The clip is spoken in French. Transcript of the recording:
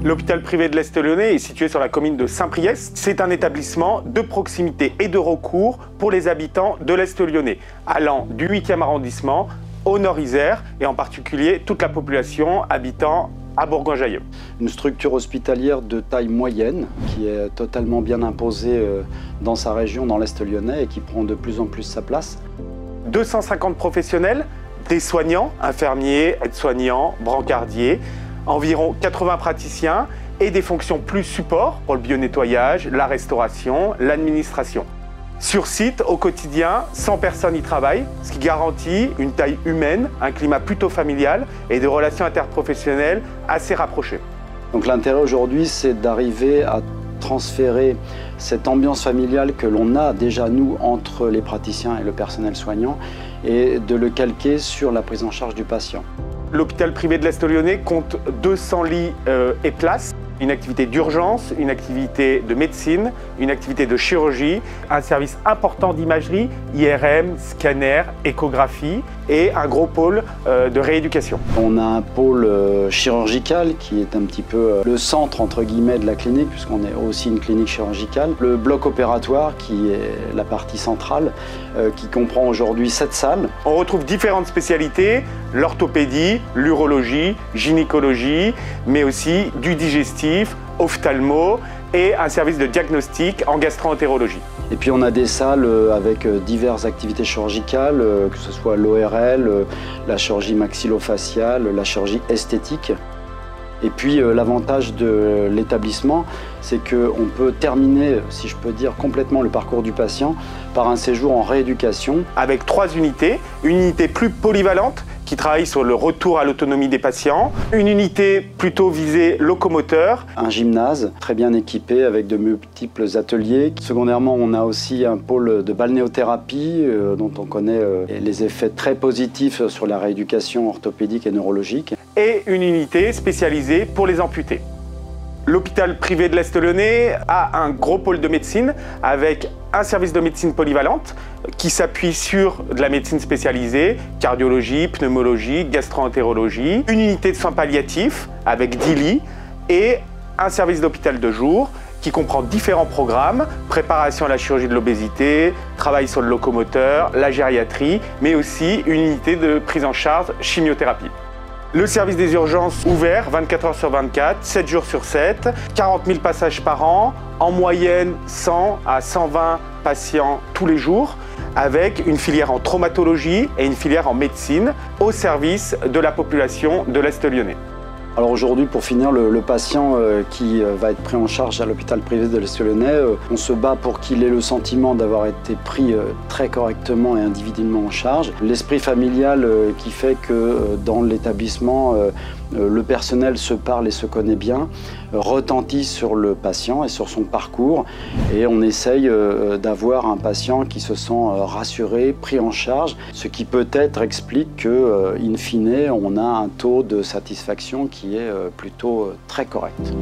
L'hôpital privé de l'Est lyonnais est situé sur la commune de Saint-Priest. C'est un établissement de proximité et de recours pour les habitants de l'Est lyonnais, allant du 8e arrondissement au Nord-Isère et en particulier toute la population habitant à Bourgoin-Jallieu. Une structure hospitalière de taille moyenne qui est totalement bien imposée dans sa région, dans l'Est lyonnais, et qui prend de plus en plus sa place. 250 professionnels, des soignants, infirmiers, aides-soignants, brancardiers, environ 80 praticiens et des fonctions plus support pour le bio-nettoyage, la restauration, l'administration. Sur site, au quotidien, 100 personnes y travaillent, ce qui garantit une taille humaine, un climat plutôt familial et des relations interprofessionnelles assez rapprochées. Donc l'intérêt aujourd'hui, c'est d'arriver à transférer cette ambiance familiale que l'on a déjà, nous, entre les praticiens et le personnel soignant, et de le calquer sur la prise en charge du patient. L'hôpital privé de l'Est lyonnais compte 200 lits et places, une activité d'urgence, une activité de médecine, une activité de chirurgie, un service important d'imagerie, IRM, scanner, échographie et un gros pôle de rééducation. On a un pôle chirurgical qui est un petit peu le centre entre guillemets de la clinique, puisqu'on est aussi une clinique chirurgicale. Le bloc opératoire qui est la partie centrale qui comprend aujourd'hui 7 salles. On retrouve différentes spécialités, l'orthopédie, l'urologie, gynécologie, mais aussi du digestif, ophtalmo et un service de diagnostic en gastro-entérologie. Et puis on a des salles avec diverses activités chirurgicales, que ce soit l'ORL, la chirurgie maxillofaciale, la chirurgie esthétique. Et puis l'avantage de l'établissement, c'est qu'on peut terminer, si je peux dire, complètement le parcours du patient par un séjour en rééducation. Avec 3 unités, une unité plus polyvalente qui travaille sur le retour à l'autonomie des patients, une unité plutôt visée locomoteur, un gymnase très bien équipé avec de multiples ateliers. Secondairement, on a aussi un pôle de balnéothérapie dont on connaît les effets très positifs sur la rééducation orthopédique et neurologique. Et une unité spécialisée pour les amputés. L'hôpital privé de l'Est lyonnais a un gros pôle de médecine avec un service de médecine polyvalente qui s'appuie sur de la médecine spécialisée, cardiologie, pneumologie, gastro-entérologie, une unité de soins palliatifs avec 10 lits et un service d'hôpital de jour qui comprend différents programmes, préparation à la chirurgie de l'obésité, travail sur le locomoteur, la gériatrie, mais aussi une unité de prise en charge chimiothérapie. Le service des urgences ouvert 24 heures sur 24, 7 jours sur 7, 40 000 passages par an, en moyenne 100 à 120 patients tous les jours, avec une filière en traumatologie et une filière en médecine au service de la population de l'Est lyonnais. Alors aujourd'hui, pour finir, le patient qui va être pris en charge à l'hôpital privé de l'Est lyonnais, on se bat pour qu'il ait le sentiment d'avoir été pris très correctement et individuellement en charge. L'esprit familial qui fait que dans l'établissement, le personnel se parle et se connaît bien, retentit sur le patient et sur son parcours, et on essaye d'avoir un patient qui se sent rassuré, pris en charge, ce qui peut-être explique que, in fine, on a un taux de satisfaction qui est plutôt très correct.